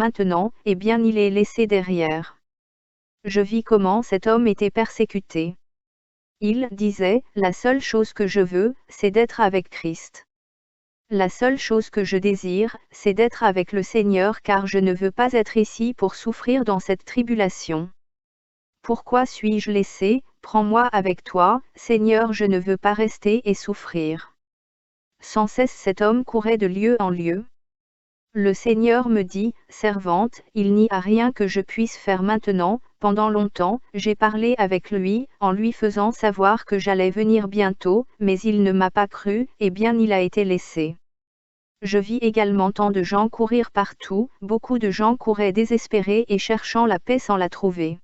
maintenant, eh bien il est laissé derrière. Je vis comment cet homme était persécuté. Il disait, la seule chose que je veux, c'est d'être avec Christ. La seule chose que je désire, c'est d'être avec le Seigneur car je ne veux pas être ici pour souffrir dans cette tribulation. Pourquoi suis-je laissé? Prends-moi avec toi, Seigneur, je ne veux pas rester et souffrir. Sans cesse cet homme courait de lieu en lieu. Le Seigneur me dit, servante, il n'y a rien que je puisse faire maintenant. Pendant longtemps, j'ai parlé avec lui, en lui faisant savoir que j'allais venir bientôt, mais il ne m'a pas cru, et bien il a été laissé. Je vis également tant de gens courir partout, beaucoup de gens couraient désespérés et cherchant la paix sans la trouver.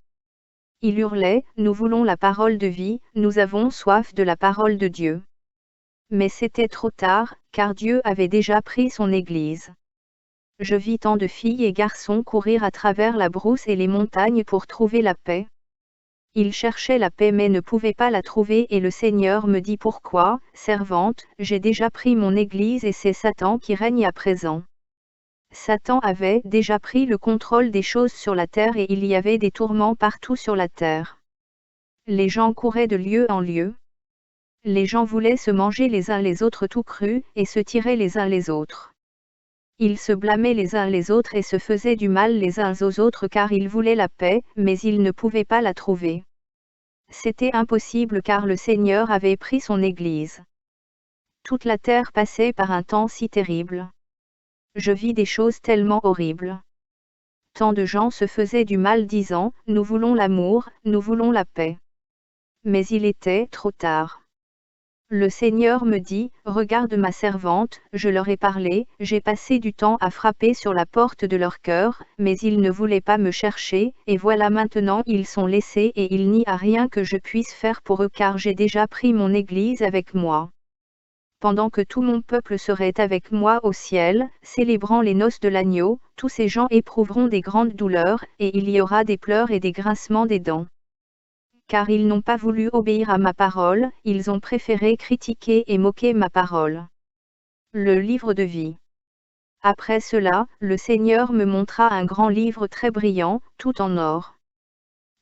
Ils hurlaient, nous voulons la parole de vie, nous avons soif de la parole de Dieu. Mais c'était trop tard, car Dieu avait déjà pris son Église. Je vis tant de filles et garçons courir à travers la brousse et les montagnes pour trouver la paix. Ils cherchaient la paix mais ne pouvaient pas la trouver et le Seigneur me dit pourquoi, servante, j'ai déjà pris mon Église et c'est Satan qui règne à présent. Satan avait déjà pris le contrôle des choses sur la terre et il y avait des tourments partout sur la terre. Les gens couraient de lieu en lieu. Les gens voulaient se manger les uns les autres tout crus et se tirer les uns les autres. Ils se blâmaient les uns les autres et se faisaient du mal les uns aux autres car ils voulaient la paix, mais ils ne pouvaient pas la trouver. C'était impossible car le Seigneur avait pris son Église. Toute la terre passait par un temps si terrible. Je vis des choses tellement horribles. Tant de gens se faisaient du mal disant, nous voulons l'amour, nous voulons la paix. Mais il était trop tard. Le Seigneur me dit, regarde ma servante, je leur ai parlé, j'ai passé du temps à frapper sur la porte de leur cœur, mais ils ne voulaient pas me chercher, et voilà maintenant ils sont laissés et il n'y a rien que je puisse faire pour eux car j'ai déjà pris mon Église avec moi. Pendant que tout mon peuple serait avec moi au ciel, célébrant les noces de l'agneau, tous ces gens éprouveront des grandes douleurs, et il y aura des pleurs et des grincements des dents. Car ils n'ont pas voulu obéir à ma parole, ils ont préféré critiquer et moquer ma parole. Le livre de vie. Après cela, le Seigneur me montra un grand livre très brillant, tout en or.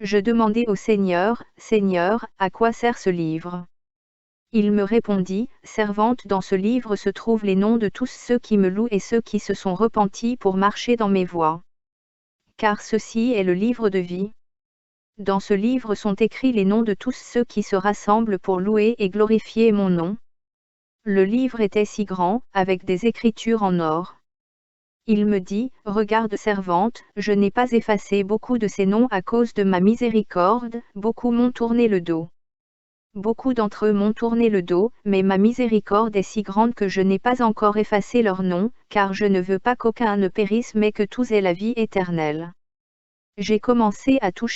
Je demandai au Seigneur, Seigneur, à quoi sert ce livre? Il me répondit, servante, dans ce livre se trouvent les noms de tous ceux qui me louent et ceux qui se sont repentis pour marcher dans mes voies. Car ceci est le livre de vie. Dans ce livre sont écrits les noms de tous ceux qui se rassemblent pour louer et glorifier mon nom. Le livre était si grand, avec des écritures en or. Il me dit, regarde servante, je n'ai pas effacé beaucoup de ces noms à cause de ma miséricorde, beaucoup m'ont tourné le dos. Beaucoup d'entre eux m'ont tourné le dos, mais ma miséricorde est si grande que je n'ai pas encore effacé leurs noms, car je ne veux pas qu'aucun ne périsse mais que tous aient la vie éternelle. J'ai commencé à toucher